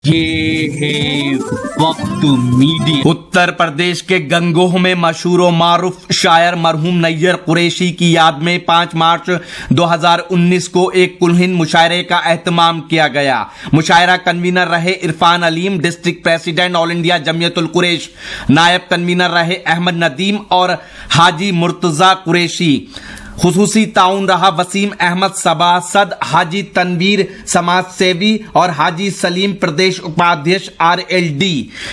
ये है वक्त मीडिया। उत्तर प्रदेश के गंगोह में मशहूर व मारूफ शायर मरहूम नैयर कुरैशी की याद में 5 मार्च 2019 को एक कुलहीन मुशायरे का एहतमाम किया गया। मुशायरा कन्वीनर रहे Irfan Aleem, district president All India Jamiatul Quraish. नायब कन्वीनर रहे अहमद नदीम और हाजी मुर्तजा कुरैशी। खुसूसी ताउन रहा वसीम अहमद सभासद, हाजी तनवीर समाज सेवी और हाजी सलीम प्रदेश उपाध्यक्ष RLD।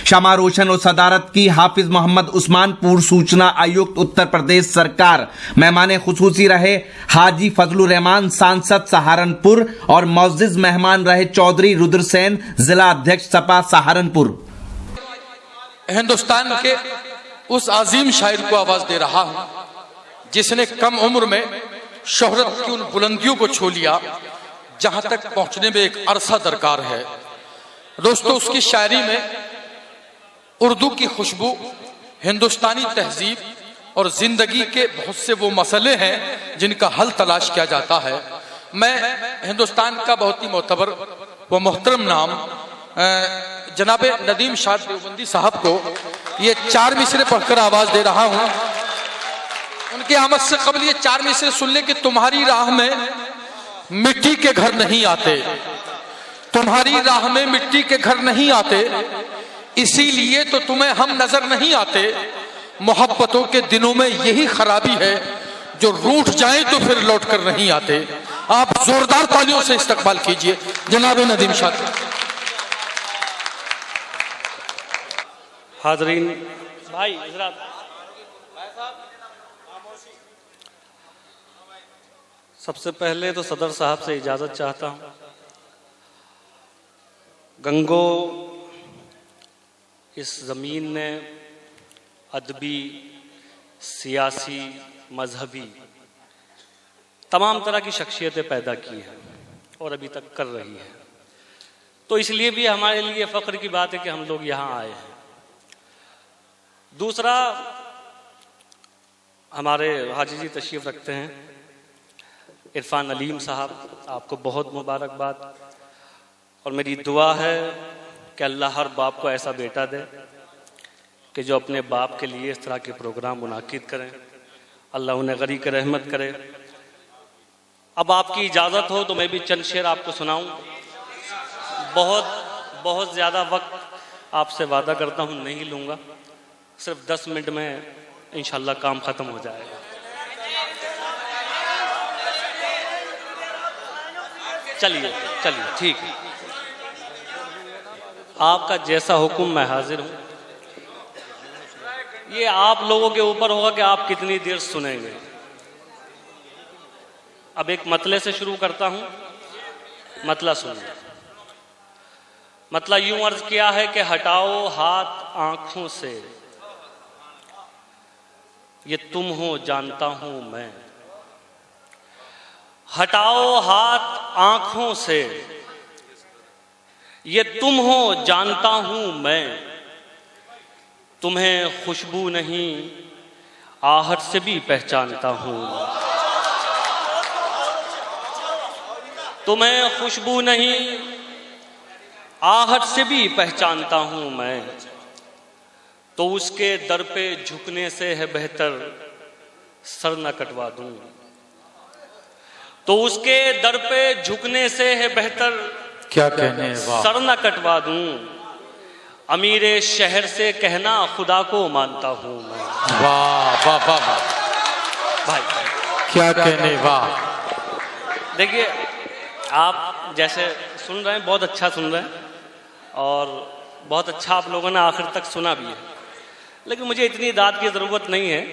शमा रोशन और सदारत की हाफिज मोहम्मद उस्मान, पूर्व सूचना आयुक्त उत्तर प्रदेश सरकार। मेहमान खुसूसी रहे हाजी फजलुर रहमान, सांसद सहारनपुर और मुअज़्ज़िज़ मेहमान रहे चौधरी रुद्रसेन, जिला अध्यक्ष सपा सहारनपुर। हिंदुस्तान के उस अजीम शायर को आवाज दे रहा हूं जिसने कम उम्र में शोहरत की उन बुलंदियों को छू लिया जहां तक पहुंचने में एक अरसा दरकार है। दोस्तों, उसकी शायरी में उर्दू की खुशबू, हिंदुस्तानी तहजीब और जिंदगी के बहुत से वो मसले हैं जिनका हल तलाश किया जाता है। मैं हिंदुस्तान का बहुत ही मोतबर व मोहतरम नाम जनाब नदीम शाह देवबंदी साहब को ये 4 मिसरे पढ़कर आवाज दे रहा हूं। उनकी आमद से कबल ये 4 मिसरे सुन ले कि तुम्हारी राह में मिट्टी के घर नहीं आते, तुम्हारी राह में मिट्टी के घर नहीं आते, इसीलिए तो तुम्हें हम नजर नहीं आते। मोहब्बतों के दिनों में यही खराबी है, जो रूठ जाएं तो फिर लौट कर नहीं आते। आप जोरदार तालियों से इस्तकबाल कीजिए जनाब नदीम शाह। हाजरीन भाई, सबसे पहले तो सदर साहब से इजाज़त चाहता हूँ। गंगो इस ज़मीन ने अदबी, सियासी, मजहबी तमाम तरह की शख्सियतें पैदा की हैं और अभी तक कर रही है। तो इसलिए भी हमारे लिए फ़ख्र की बात है कि हम लोग यहाँ आए हैं। दूसरा, हमारे हाजी जी तशरीफ़ रखते हैं इरफान अलीम साहब, आपको बहुत मुबारकबाद और मेरी दुआ है कि अल्लाह हर बाप को ऐसा बेटा दे कि जो अपने बाप के लिए इस तरह के प्रोग्राम मुनाकिद करें। अल्लाह उन्हें गरीक रहमत करे। अब आपकी इजाज़त हो तो मैं भी चंद शेर आपको सुनाऊं। बहुत ज़्यादा वक्त आपसे वादा करता हूं नहीं लूँगा, सिर्फ 10 मिनट में इंशाल्लाह काम ख़त्म हो जाएगा। चलिए ठीक है, आपका जैसा हुक्म मैं हाजिर हूं। ये आप लोगों के ऊपर होगा कि आप कितनी देर सुनेंगे। अब एक मतले से शुरू करता हूं, मतला सुनिए। मतला यूं अर्ज किया है कि हटाओ हाथ आंखों से, ये तुम हो जानता हूं मैं। हटाओ हाथ आंखों से, ये तुम हो जानता हूं मैं। तुम्हें खुशबू नहीं आहट से भी पहचानता हूं। तुम्हें खुशबू नहीं आहट से भी पहचानता हूं मैं। तो उसके दर पे झुकने से है बेहतर सर न कटवा दूं। तो उसके दर पे झुकने से है बेहतर क्या कहने सर न कटवा दूं। अमीरे शहर से कहना खुदा को मानता हूं मैं। वाह वाह वाह भाई, क्या कहने वाह। देखिए, आप जैसे सुन रहे हैं, बहुत अच्छा सुन रहे हैं और बहुत अच्छा आप लोगों ने आखिर तक सुना भी है, लेकिन मुझे इतनी दाद की ज़रूरत नहीं है।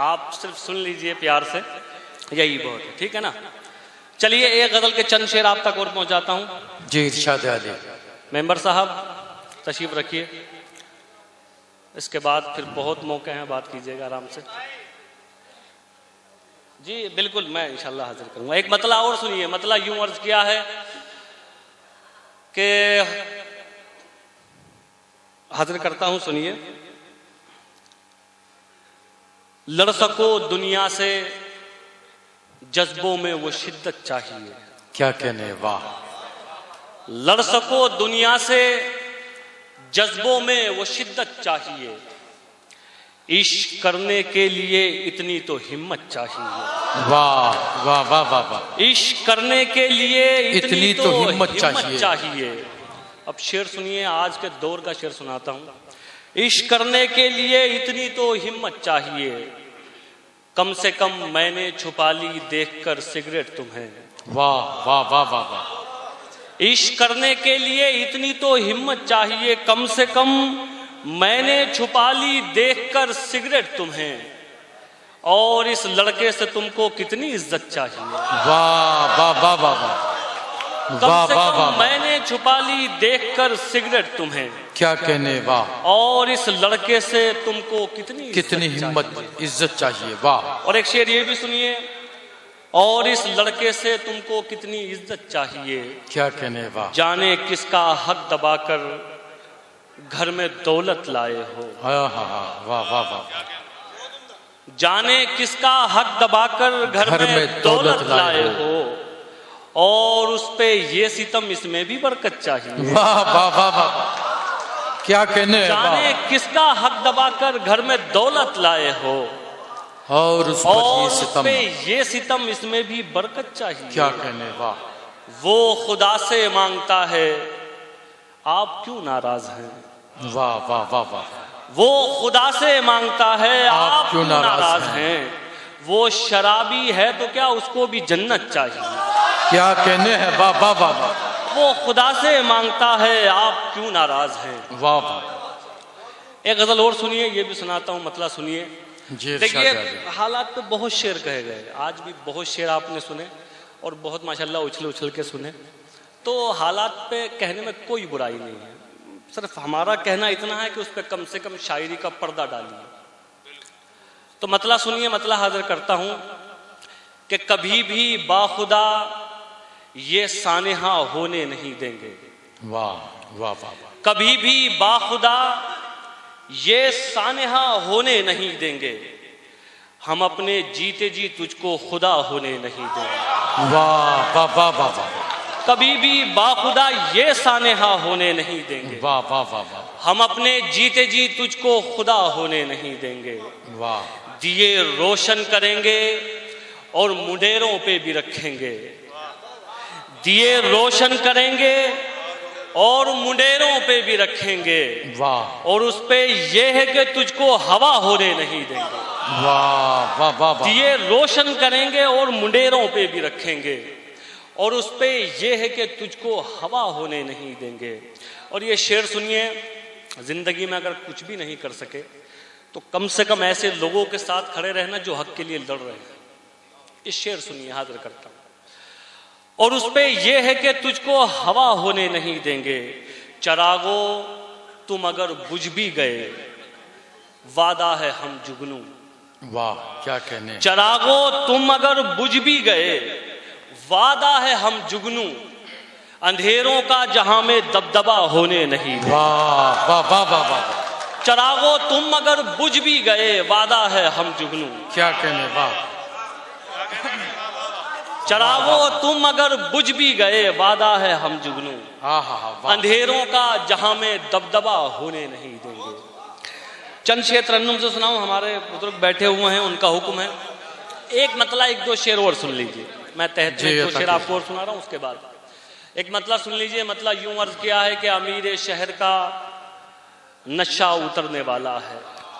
आप सिर्फ सुन लीजिए प्यार से, यही बहुत है, ठीक है ना। चलिए एक गज़ल के चंद शेर आप तक और पहुंचाता हूं। जी इरशाद अली। मेंबर साहब तशरीफ रखिए, इसके बाद फिर बहुत मौके हैं, बात कीजिएगा आराम से। जी बिल्कुल, मैं इंशाल्लाह हाजिर करूंगा। एक मतला और सुनिए। मतला यूं अर्ज किया है कि हाजिर करता हूं, सुनिए। लड़ सको दुनिया से जज्बों में वो शिद्दत चाहिए। क्या कहने वाह। लड़ सको दुनिया से, जज्बों में वो शिद्दत चाहिए, इश्क करने के लिए इतनी तो हिम्मत चाहिए। वाह वाह वाह वाह वाह। इश्क करने के लिए इतनी तो हिम्मत चाहिए। अब शेर सुनिए, आज के दौर का शेर सुनाता हूं। इश्क करने के लिए इतनी तो हिम्मत चाहिए, कम से कम मैंने छुपा ली देखकर सिगरेट तुम्हें। वाह वाह वाह वाह वाह। इश्क करने के लिए इतनी तो हिम्मत चाहिए, कम से कम मैंने छुपा ली देखकर सिगरेट तुम्हें, और इस लड़के से तुमको कितनी इज्जत चाहिए। वाह वाह वाह वाह वाह। कम से कम मैंने छुपा ली देखकर सिगरेट तुम्हें, क्या कहने। वाह। और इस लड़के से तुमको कितनी हिम्मत इज्जत चाहिए। वाह। और एक शेर ये भी सुनिए, और इस लड़के से तुमको कितनी इज्जत चाहिए, क्या कहने। वाह। जाने किसका हक दबाकर घर में दौलत लाए हो। हाँ हाँ हाँ। वाह वाह वाह। जाने किसका हक दबाकर घर में दौलत लाए हो, और उस पे ये सितम इसमें भी बरकत चाहिए। वाह वाह वाह वाह। क्या कहने। जाने किसका हक दबाकर घर में दौलत लाए हो, और उस पे ये सितम इसमें भी बरकत चाहिए। क्या कहने। वाह। वो खुदा से मांगता है, आप क्यों नाराज हैं। वाह वाह वाह वाह। वो खुदा से मांगता है, आप क्यों नाराज हैं। वो शराबी है तो क्या उसको भी जन्नत चाहिए। क्या कहने हैं। वाह वाह वाह वाह। वो खुदा से मांगता है, आप क्यों नाराज हैं। वाह वाह। एक गजल और सुनिए, ये भी सुनाता हूँ, मतलब सुनिए। देखिए, हालात पे बहुत शेर कहे गए, आज भी बहुत शेर आपने सुने, और बहुत माशाल्लाह उछल उछल के सुने। तो हालात पे कहने में कोई बुराई नहीं है, सिर्फ हमारा कहना इतना है कि उस पर कम से कम शायरी का पर्दा डालिए। तो मतला सुनिए, मतला हाजिर करता हूं कि कभी भी बाखुदा ये सानेहा होने नहीं देंगे। वाह वाह वाह। कभी भी बाखुदा ये सानेहा होने नहीं देंगे, हम अपने जीते जी तुझको खुदा होने नहीं देंगे। वाह वाह वाह वाह। कभी भी बाखुदा ये सानेहा होने नहीं देंगे। वाह वाह वाह वाह। हम अपने जीते जी तुझको खुदा होने नहीं देंगे। वाह। दिए रोशन करेंगे और मुंडेरों पे भी रखेंगे। दिए रोशन करेंगे और मुंडेरों पे भी रखेंगे। वाह। और उस पे ये है कि तुझको हवा होने नहीं देंगे। वाह वाह वाह। दिए रोशन करेंगे और मुंडेरों पे भी रखेंगे, और उस पे ये है कि तुझको हवा होने नहीं देंगे। और ये शेर सुनिए, जिंदगी में अगर कुछ भी नहीं कर सके तो कम से कम ऐसे लोगों के साथ खड़े रहना जो हक के लिए लड़ रहे हैं। इस शेर सुनिए, हाजिर करता हूं। और उस पे ये है कि तुझको हवा होने नहीं देंगे, चरागो तुम अगर बुझ भी गए, वादा है हम जुगनू। वाह, क्या कहने। चरागो तुम अगर बुझ भी गए, वादा है हम जुगनू, अंधेरों का जहां में दबदबा होने नहीं देंगे। वाह वाह वाह वाह वाह। चरागो तुम अगर बुझ भी गए, वादा है हम जुगनू। क्या कहने। वाह। चरागो तुम अगर बुझ भी गए, वादा है हम जुगनू, हाँ हाँ हाँ। अंधेरों का जहां में दबदबा होने नहीं देंगे। चंद शेर तरन्नुम से सुनाऊं, हमारे बुजुर्ग बैठे हुए हैं, उनका हुक्म है। एक मतला एक दो शेर और सुन लीजिए, मैं तहत में दो शेर आपको और सुना रहा हूं, उसके बाद एक मतला सुन लीजिए। मतला यूं अर्ज किया है कि अमीर शहर का नशा उतरने वाला है।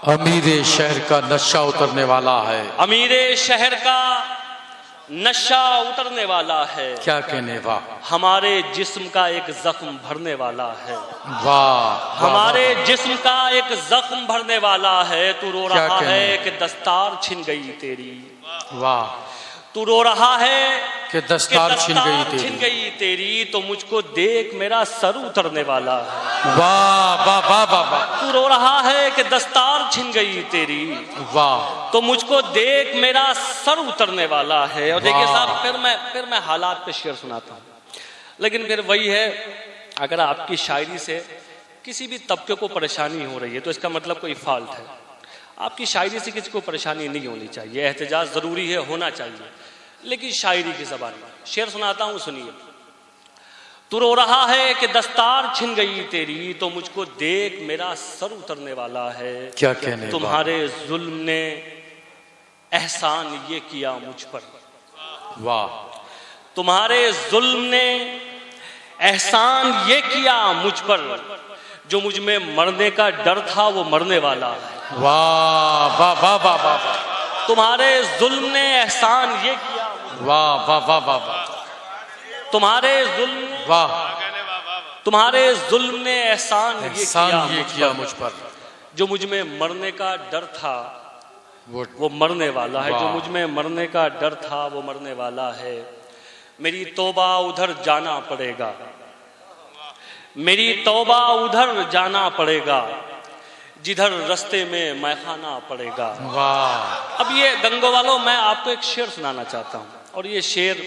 अमीर शहर का नशा उतरने वाला है। अमीर शहर का नशा उतरने वाला है। क्या कहने। वाह। हमारे जिस्म का एक जख्म भरने वाला है। वाह। हमारे जिस्म का एक जख्म भरने वाला है। तू रो रहा है कि दस्तार छिन गई तेरी। वाह। तू रो रहा है कि दस्तार छिन गई तेरी, तो मुझको देख मेरा सर उतरने वाला है। वाह वाह वाह वाह। तू रो रहा है कि दस्तार छिन गई तेरी, वाह, तो मुझको देख मेरा सर उतरने वाला है। और देखिए साहब, फिर मैं हालात पे शेर सुनाता हूँ, लेकिन फिर वही है, अगर आपकी शायरी से किसी भी तबके को परेशानी हो रही है तो इसका मतलब कोई फॉल्ट है। आपकी शायरी से किसी को परेशानी नहीं होनी चाहिए, एहतजाज जरूरी है, होना चाहिए, लेकिन शायरी की ज़बान में शेर सुनाता हूँ, सुनिए। तू रो रहा है कि दस्तार छिन गई तेरी, तो मुझको देख मेरा सर उतरने वाला है। क्या कहने तुम्हारे जुल्म ने एहसान ये किया मुझ पर, वाह, तुम्हारे जुल्म ने एहसान ये किया मुझ पर, जो मुझ में मरने का डर था वो मरने वाला है। वाह वाह वाह वाह वाह, तुम्हारे जुल्म ने एहसान ये किया, वाह वाह वाह वाह वाह, तुम्हारे जुल्म, वाह, तुम्हारे जुल्म ने एहसान ये किया मुझ पर, जो मुझ में मरने का डर था वो मरने वाला है। जो मुझ में मरने का डर था वो मरने वाला है। मेरी तौबा उधर जाना पड़ेगा, मेरी तौबा उधर जाना पड़ेगा, जिधर रास्ते में मैखाना पड़ेगा। वाह। अब ये गंगो वालों, मैं आपको एक शेर सुनाना चाहता हूँ, और ये शेर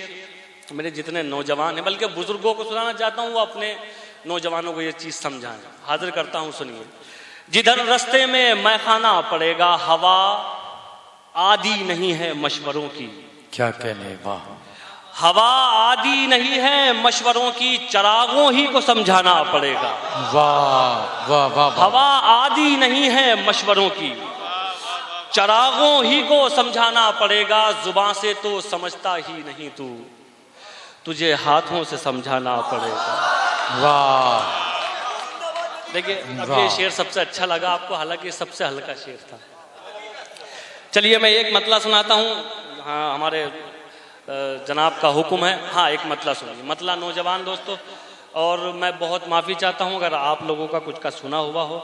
मेरे जितने नौजवान हैं, बल्कि बुजुर्गों को सुनाना चाहता हूँ, वो अपने नौजवानों को ये चीज समझाएं। हाजिर करता हूँ, सुनिए। जिधर रास्ते में मैखाना पड़ेगा, हवा आदि नहीं है मशवरों की। क्या कहने, वाह। हवा आदि नहीं है मशवरों की, चरागों ही को समझाना पड़ेगा। वाह वाह वाह। हवा आदि नहीं है मशवरों की, चरागों ही को समझाना पड़ेगा। जुबान से तो समझता ही नहीं तू, तुझे हाथों से समझाना पड़ेगा। वाह। देखिए, अब ये शेर सबसे अच्छा लगा आपको, हालांकि सबसे हल्का शेर था। चलिए मैं एक मतला सुनाता हूँ। हाँ, हमारे जनाब का हुक्म है। हाँ, एक मतला सुनिए। मतला नौजवान दोस्तों, और मैं बहुत माफ़ी चाहता हूँ अगर आप लोगों का कुछ का सुना हुआ हो।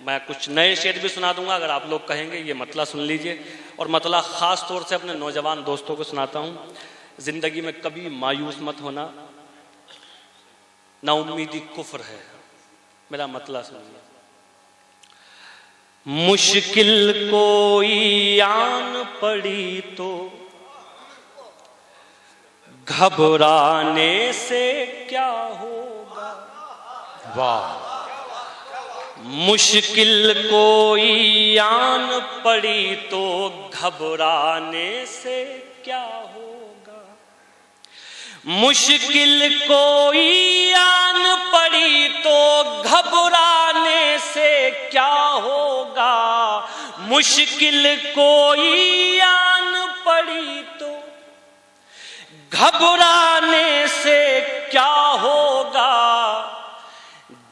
मैं कुछ नए शेर भी सुना दूंगा अगर आप लोग कहेंगे ये मतला सुन लीजिए। और मतला ख़ास तौर से अपने नौजवान दोस्तों को सुनाता हूँ। ज़िंदगी में कभी मायूस मत होना, नाउम्मीदी कुफ्र है। मेरा मतला सुनिए। मुश्किल कोई आन पड़ी तो घबराने से क्या होगा। वाह। मुश्किल कोई आन पड़ी तो घबराने से क्या होगा। मुश्किल कोई आन पड़ी तो घबराने से क्या होगा। मुश्किल कोई आन पड़ी तो घबराने से क्या होगा।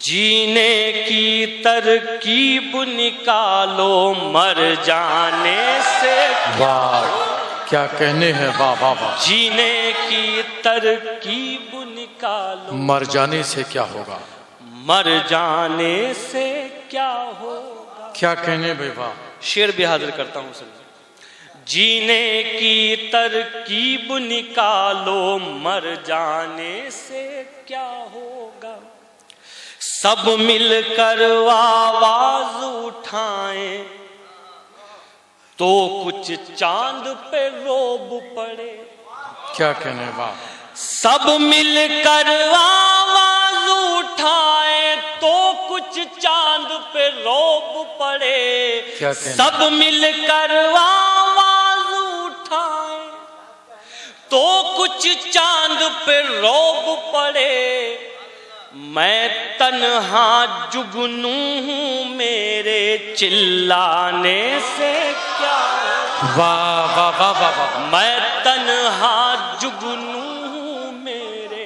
जीने की तरकीब निकालो, मर जाने से वाह, क्या कहने हैं, वाह वाह वाह। जीने की तरकीब निकालो, मर जाने से क्या होगा। मर जाने से क्या होगा। क्या कहने भाई, वाह। शेर भी हाजिर करता हूं, समझिए। जीने की तरकीब निकालो, मर जाने से क्या होगा। सब मिलकर आवाज उठाएं तो कुछ चांद पे रोब पड़े। क्या कहने, वाह। सब मिलकर आवाज उठाएं तो कुछ चांद पे रोब पड़े। क्या कहने? सब मिलकर आवाज उठाएं तो कुछ चांद पे रोब पड़े। मैं तन्हा जुगनू हूँ, मेरे चिल्लाने से क्या। वाह वाह वाह वाह वाह। मैं तन्हा जुगनू हूँ, मेरे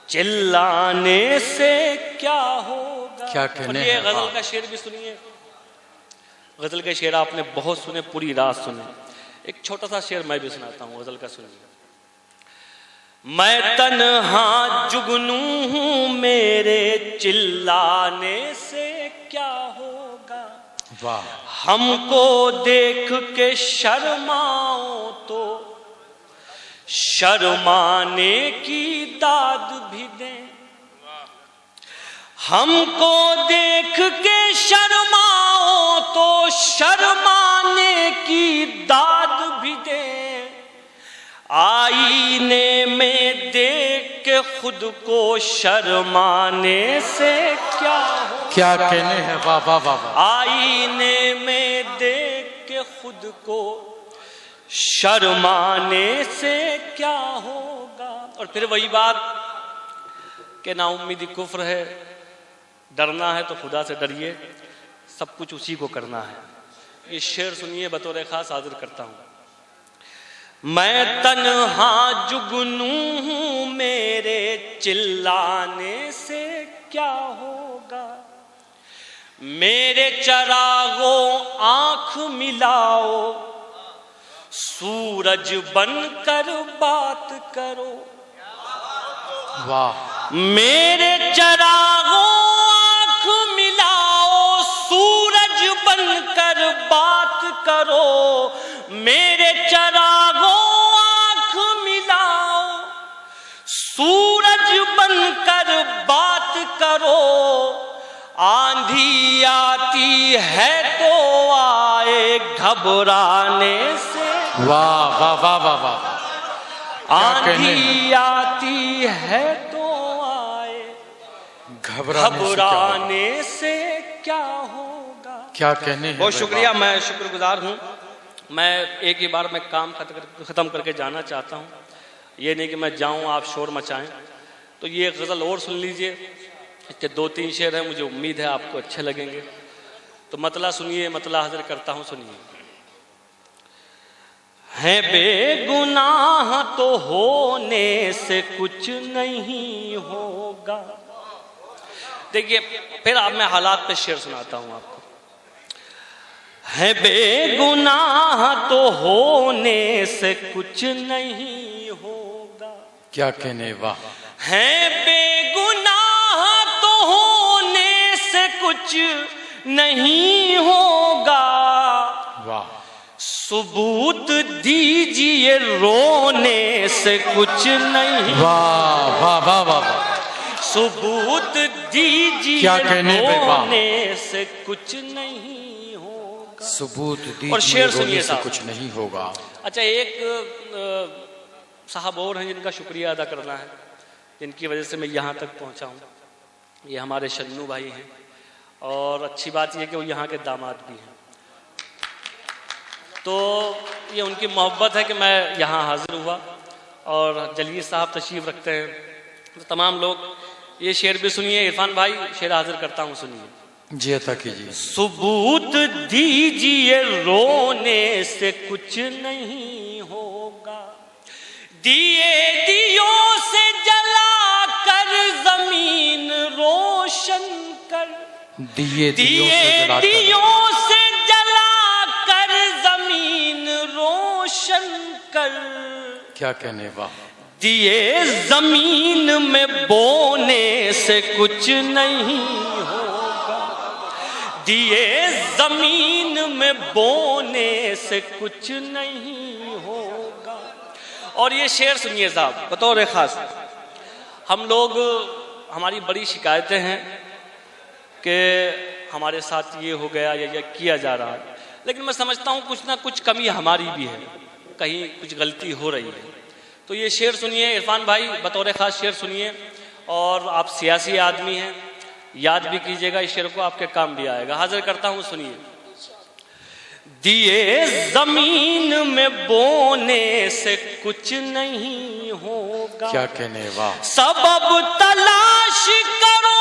चिल्लाने से क्या होगा। क्या कहने ये हैं, गजल वाह। का शेर भी सुनिए। गजल के शेर आपने बहुत सुने, पूरी रात सुने। एक छोटा सा शेर मैं भी सुनाता हूँ, गजल का सुनिए। मैं तन्हा जुगनू हूँ, मेरे चिल्लाने से क्या होगा। वाह। हमको देख के शर्माओ तो शर्माने की दाद भी दें। हमको देख के शर्माओ तो शर्माने की दाद भी दें। आईने में देख के खुद को शर्माने से क्या हो। क्या कहने हैं, वाह वाह वाह वाह। आईने में देख के खुद को शर्माने से क्या होगा। और फिर वही बात, कि नाउम्मीदी कुफ्र है, डरना है तो खुदा से डरिए, सब कुछ उसी को करना है। ये शेर सुनिए, बतौर खास हाजिर करता हूँ। मैं तन्हा जुगनू हूँ, मेरे चिल्लाने से क्या होगा, मेरे चरागों आंख मिलाओ, सूरज बनकर बात करो। वाह। मेरे चरागों आंख मिलाओ, सूरज बनकर बात करो, मेरे चरागों आंख मिलाओ, सूरज बनकर बात करो। आंधी आती है तो आए घबराने से। वाह वाह वाह वाह वाह। आंधी आती है तो आए घबराने से क्या होगा। क्या कहने हैं। बहुत शुक्रिया, मैं शुक्रगुजार हूँ। मैं एक ही बार में काम ख़त्म करके जाना चाहता हूँ, ये नहीं कि मैं जाऊँ आप शोर मचाएं। तो ये गज़ल और सुन लीजिए, इसके 2-3 शेर हैं, मुझे उम्मीद है आपको अच्छे लगेंगे। तो मतला सुनिए, मतला हाजिर करता हूँ, सुनिए। है बेगुनाह तो होने से कुछ नहीं होगा। देखिए फिर अब मैं हालात पे शेर सुनाता हूँ आपको। है बेगुनाह तो होने से कुछ नहीं होगा। क्या कहने। वाह। है बेगुनाह तो होने से कुछ नहीं होगा। वाह। सबूत दीजिए रोने से कुछ नहीं। वाह वाह वाह वाह। सबूत दीजिए क्या कहने रोने से कुछ नहीं होगा। सबूत दीजिए और शेर सुनिए रोने से साहब। कुछ नहीं होगा। अच्छा, एक साहब और हैं जिनका शुक्रिया अदा करना है, जिनकी वजह से मैं यहाँ तक पहुँचा हूँ। ये हमारे शन्नू भाई हैं, और अच्छी बात यह कि वो यहाँ के दामाद भी हैं। तो ये उनकी मोहब्बत है कि मैं यहाँ हाजिर हुआ। और जलील साहब तशरीफ़ रखते हैं, तो तमाम लोग ये शेर भी सुनिए। इरफान भाई, शेर हाजिर करता हूँ, सुनिए। जी अता कीजिए। सबूत दीजिए रोने से कुछ नहीं होगा। दिए दियों से जला कर जमीन रोशन कर। दिए दियों से जला कर जमीन रोशन कर। क्या कहने। वाह। दिए जमीन में बोने से कुछ नहीं होगा। दिए जमीन में बोने से कुछ नहीं होगा। और ये शेर सुनिए साहब, बतौर खास। हम लोग, हमारी बड़ी शिकायतें हैं कि हमारे साथ ये हो गया या किया जा रहा है, लेकिन मैं समझता हूँ कुछ ना कुछ कमी हमारी भी है, कहीं कुछ गलती हो रही है। तो ये शेर सुनिए इरफान भाई, बतौर खास शेर सुनिए। और आप सियासी आदमी हैं, याद भी कीजिएगा, इस शेर को आपके काम भी आएगा। हाजिर करता हूँ, सुनिए। दिए जमीन में बोने से कुछ नहीं होगा। क्या कहने। वाह। सबब तलाश करो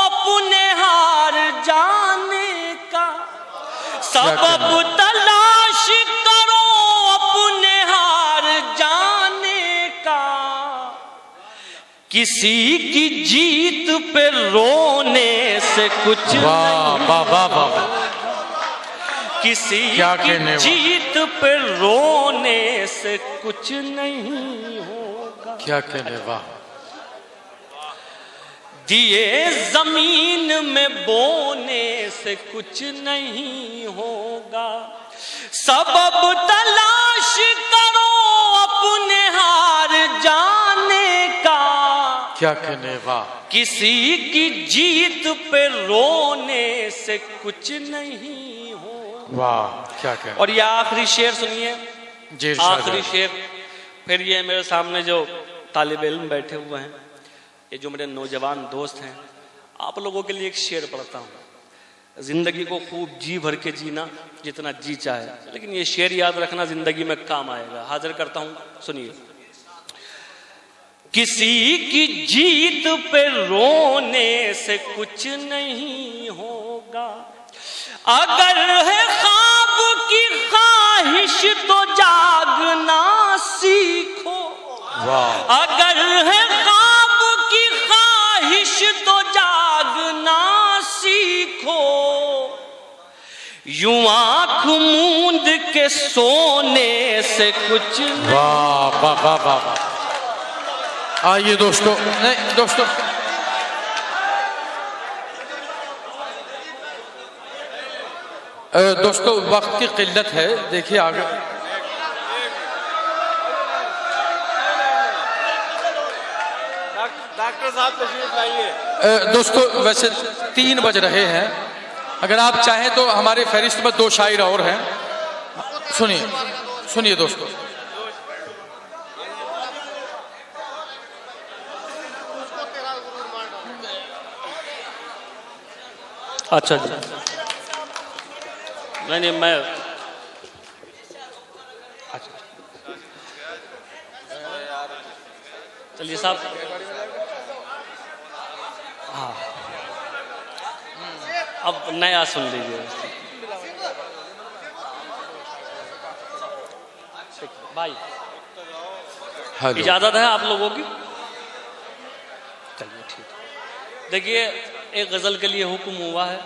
अपने हार जाने का। सबब तलाश करो अपने हार जाने का। किसी की जीत पे रोने से कुछ नहीं। वाह वाह वाह। किसी की जीत पे रोने से कुछ नहीं होगा। क्या कहने। वाह। दिए जमीन में बोने से कुछ नहीं होगा। सबब तलाश करो अपने हार जाने का। क्या कहने। वाह। किसी की जीत पे रोने से कुछ नहीं होगा। वाह। क्या कहने। और ये आखिरी शेर सुनिए, जी। आखिरी शेर। फिर ये मेरे सामने जो तालिब इल्म बैठे हुए हैं, ये जो मेरे नौजवान दोस्त हैं, आप लोगों के लिए एक शेर पढ़ता हूँ। जिंदगी को खूब जी भर के जीना, जितना जी चाहे, लेकिन ये शेर याद रखना, जिंदगी में काम आएगा। हाजिर करता हूँ, सुनिए। किसी की जीत पे रोने से कुछ नहीं होगा, अगर है ख्वाब की ख्वाहिश तो जागना सीखो। अगर है ख्वाब की ख्वाहिश तो जागना सीखो, यूं आंख मूंद के सोने से कुछ नहीं। वाह वाह वाह वाह। आइए दोस्तों, नहीं दोस्तों, दोस्तों वक्त की किल्लत है, देखिए आगे। डॉक्टर साहब तशरीफ लाइए। दोस्तों वैसे 3 बज रहे हैं, अगर आप चाहें तो हमारे फहरिस्त में 2 शायर और हैं। सुनिए सुनिए दोस्तों। अच्छा जी, नहीं मैं अच्छा चलिए साहब। हाँ अब नया सुन लीजिए भाई, इजाजत है आप लोगों की? चलिए ठीक। देखिए एक गजल के लिए हुक्म हुआ है।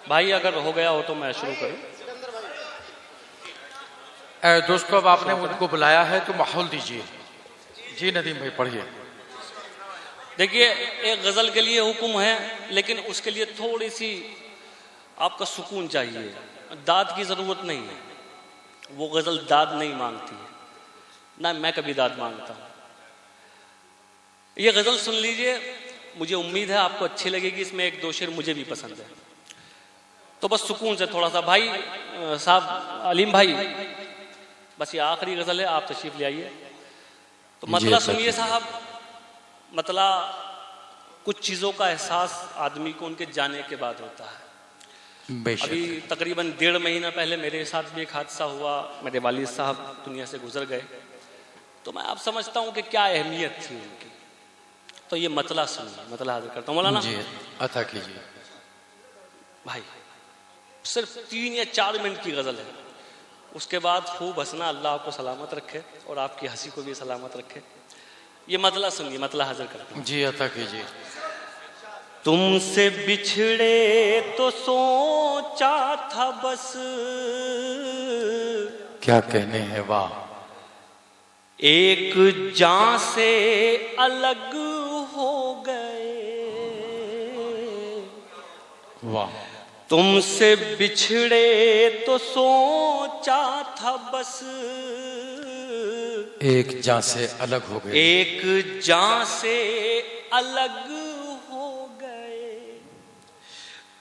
भाई अगर हो गया हो तो मैं शुरू करूं। दोस्तों अब आपने उनको बुलाया है तो माहौल दीजिए। जी नदीम भाई पढ़िए। देखिए एक गजल के लिए हुक्म है, लेकिन उसके लिए थोड़ी सी आपका सुकून चाहिए, दाद की जरूरत नहीं है। वो गजल दाद नहीं मांगती है, ना मैं कभी दाद मांगता हूं। ये गजल सुन लीजिए, मुझे उम्मीद है आपको अच्छी लगेगी। इसमें 1-2 शेर मुझे भी पसंद है, तो बस सुकून से थोड़ा सा। भाई साहब अलीम भाई, बस ये आखिरी गजल है, आप तशरीफ ले आइए। तो मतला सुनिए साहब। मतला कुछ चीजों का एहसास आदमी को उनके जाने के बाद होता है। अभी तकरीबन 1.5 महीना पहले मेरे साथ भी एक हादसा हुआ। मेरे वालिद साहब दुनिया से गुजर गए, तो मैं अब समझता हूँ कि क्या अहमियत थी उनकी। तो ये मतला सुनिए, मतला हाजिर करता हूँ। मौलाना जी अता कीजिए भाई। सिर्फ 3 या 4 मिनट की गजल है, उसके बाद खूब हंसना। अल्लाह आपको सलामत रखे और आपकी हंसी को भी सलामत रखे। ये मतला सुनिए, मतला हाजिर करता हूँ। जी अता कीजिए। तुमसे बिछड़े तो सोचा था बस, क्या कहने हैं, वाह। एक जान से अलग हो गए, वाह। तुमसे बिछड़े तो सोचा था बस, एक जान से अलग हो गए। एक जान से अलग हो गए।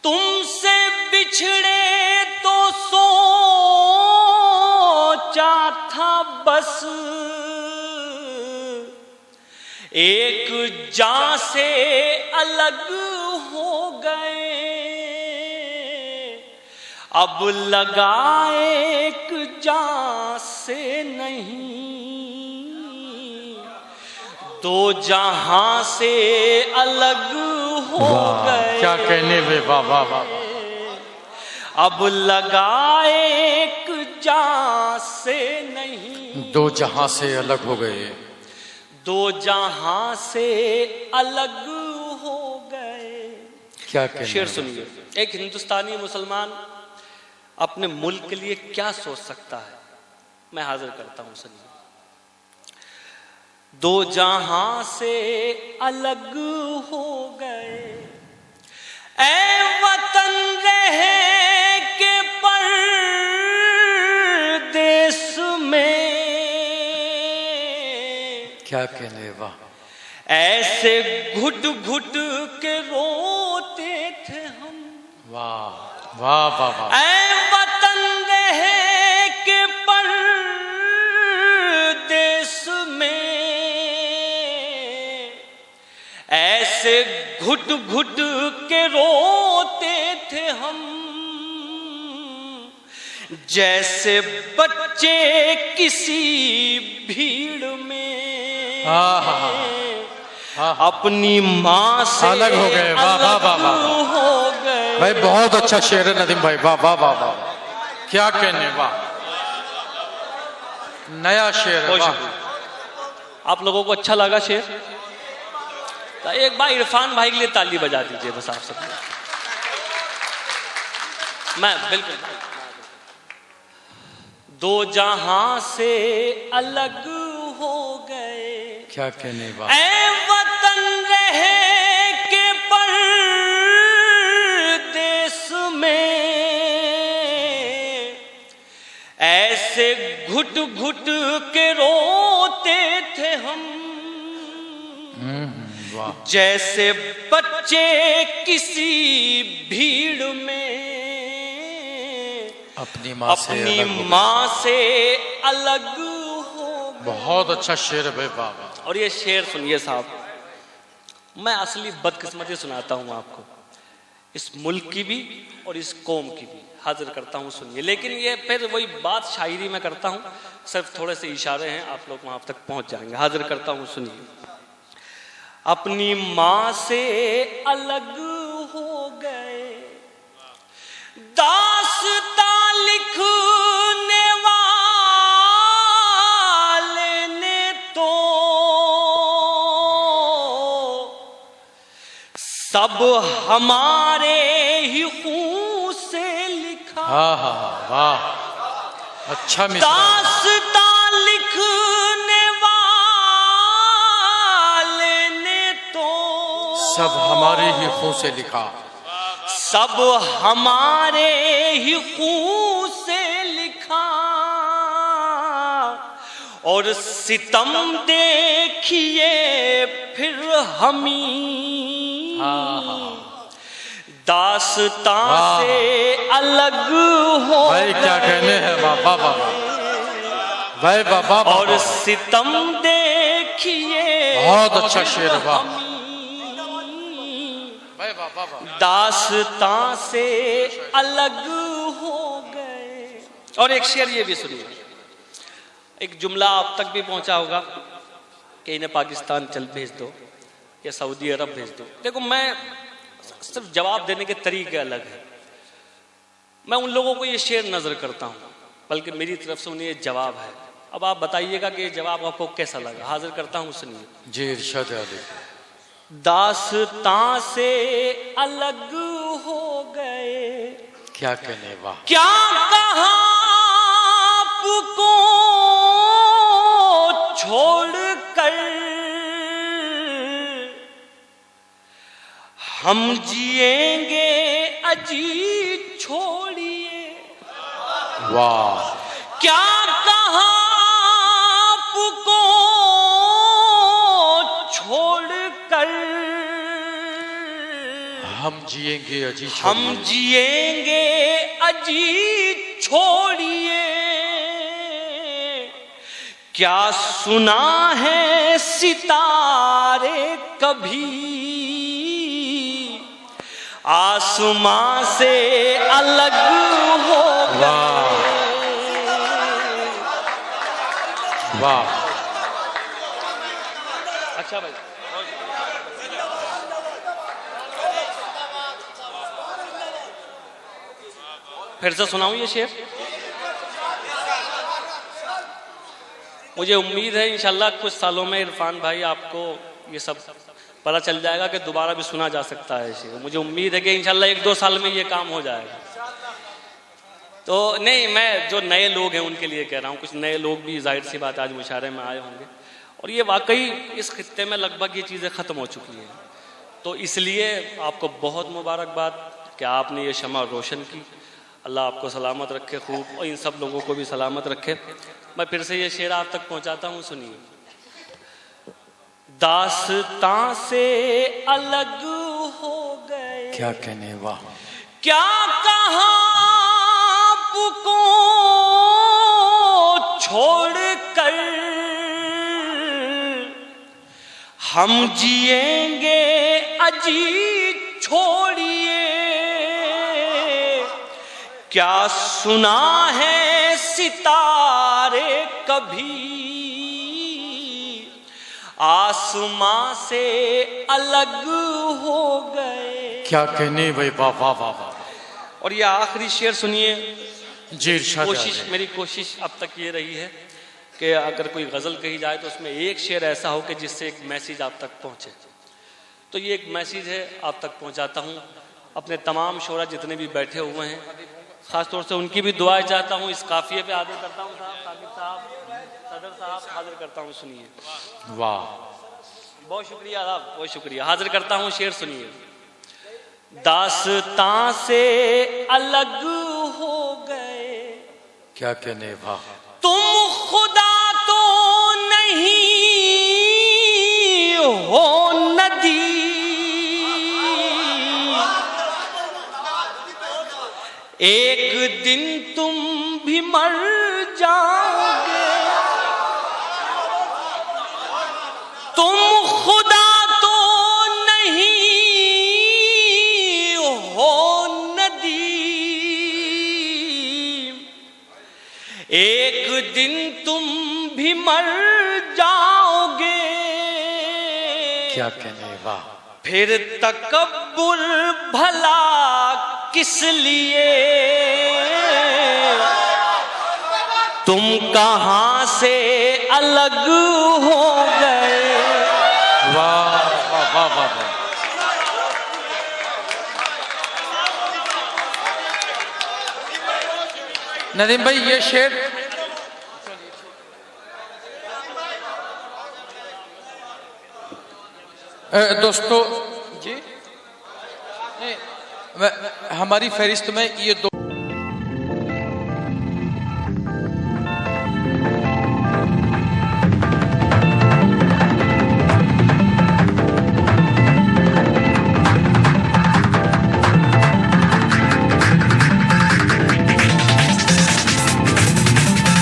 तुमसे बिछड़े तो सोचा था बस, एक जान से अलग हो गए। अब लगा एक जान से नहीं, 2 जहां से अलग हो गए। क्या कहने में, वाह वाह वाह। अब लगा एक जान से नहीं, 2 जहां से अलग हो गए। 2 जहां से अलग हो गए। क्या कहने। शेर सुनिए। एक हिंदुस्तानी मुसलमान अपने मुल्क के लिए क्या सोच सकता है, मैं हाजिर करता हूं। सुनिए। 2 जहां से अलग हो गए, ऐ वतन रहे के परदेस में। क्या कहने, वाह। ऐसे घुट घुट के रोते थे हम, वाह वाह वाह वाह। ऐ वतन रहे के परदेस में। ऐसे घुट घुट के रोते थे हम, जैसे बट बच्चे किसी भीड़ में अपनी माँ से अलग हो गए। वाह वाह वाह वाह हो गए। भाई बहुत अच्छा शेर है नदीम भाई, वाह वाह वाह वाह, क्या कहने, वाह नया शेर है, वाह। आप लोगों को अच्छा लगा शेर? तो एक बार इरफान भाई के लिए ताली बजा दीजिए बस आप सब। मैं बिल्कुल दो जहां से अलग हो गए, क्या कहने, वाह। ऐ वतन रहे के परदेस में, ऐसे घुट घुट के रोते थे हम, जैसे बच्चे किसी भीड़ में अपनी माँ से अलग हो। बहुत अच्छा शेर है भाई, वाह वाह। और ये शेर सुनिए साहब, मैं असली बदकिस्मती सुनाता हूं आपको, इस मुल्क की भी और इस कौम की भी हाजिर करता हूं, सुनिए। लेकिन ये फिर वही बात शायरी में करता हूं, सिर्फ थोड़े से इशारे हैं, आप लोग वहां तक पहुंच जाएंगे। हाजिर करता हूं, सुनिए। अपनी माँ से अलग हो गए, दास्तां लिखने वाले ने तो सब हमारे ही खून से लिखा। हाँ हाँ वाह, अच्छा मिसरा। दास्तां लिखने वाले ने तो सब हमारे ही खून से लिखा, सब हमारे ही खून से लिखा, और सितम देखिए फिर हमी दास्तां से अलग हो। भाई क्या कहने हैं, वाह वाह वाह भाई, वाह वाह। और सितम देखिए, बहुत अच्छा शेर, वाह। दास्तां से अलग हो गए। और एक शेर ये भी सुनिए, एक जुमला आप तक भी पहुंचा होगा कि इन्हें पाकिस्तान चल भेज दो या सऊदी अरब भेज दो। देखो, मैं सिर्फ जवाब देने के तरीके अलग है। मैं उन लोगों को ये शेर नजर करता हूं, बल्कि मेरी तरफ से उन्हें ये जवाब है। अब आप बताइएगा कि ये जवाब आपको कैसा लगा। हाजिर करता हूं, सुनिए जी, इरशाद अली। दास्तां से अलग हो गए, क्या कहने, वाह। क्या कहा आपको छोड़कर हम जिएंगे अजी छोड़िए। वाह। क्या कहा आपको छोड़कर हम जिएंगे अजी छोड़िए, हम जिएंगे अजी छोड़िए। क्या सुना है सितारे कभी आसमां से अलग हो गए। वाह। अच्छा भाई, फिर से सुनाऊं ये शेर। मुझे उम्मीद है इंशाल्लाह कुछ सालों में इरफान भाई आपको ये सब पता चल जाएगा कि दोबारा भी सुना जा सकता है शेर। मुझे उम्मीद है कि इंशाल्लाह 1-2 साल में ये काम हो जाएगा। तो नहीं, मैं जो नए लोग हैं उनके लिए कह रहा हूँ। कुछ नए लोग भी जाहिर सी बात आज मुशारे में आए होंगे, और ये वाकई इस खित्ते में लगभग ये चीज़ें ख़त्म हो चुकी हैं। तो इसलिए आपको बहुत मुबारकबाद कि आपने ये शमा रोशन की। अल्लाह आपको सलामत रखे खूब, और इन सब लोगों को भी सलामत रखे। मैं फिर से ये शेर आप तक पहुंचाता हूं, सुनिए। दास्तां से अलग हो गए, क्या कहने, वाह। क्या कहा आपको छोड़कर हम जिएंगे अजी छोड़िए। क्या सुना है सितारे कभी आसमां से अलग हो गए। क्या कहने भाई, वाह वाह वाह वाह। और ये आखिरी शेर सुनिए। जी इरशाद मेरी कोशिश अब तक ये रही है कि अगर कोई गज़ल कही जाए तो उसमें एक शेर ऐसा हो कि जिससे एक मैसेज आप तक पहुंचे। तो ये एक मैसेज है, आप तक पहुंचाता हूं। अपने तमाम शोरा जितने भी बैठे हुए हैं, ख़ास तौर से उनकी भी दुआएं चाहता हूं। इस काफिये पे हाजिर करता हूं साहब, साकिब साहब, सदर साहब, हाजिर करता हूं, सुनिए। वाह, बहुत शुक्रिया साहब, बहुत शुक्रिया। हाजिर करता हूं, शेर सुनिए। दास्तां से अलग हो गए, क्या कहने, वाह। तुम खुदा तो नहीं हो नदी, एक दिन तुम भी मर जाओगे। तुम खुदा तो नहीं हो नदी, एक दिन तुम भी मर जाओगे। क्या कहने, वाह। फिर तकब्बुर भला किस लिए, तुम कहां से अलग हो गए। वाह वाह वाह वाह वाह। नदीम भाई ये शेर दोस्तों जी, हमारी फहरिस्त में ये दो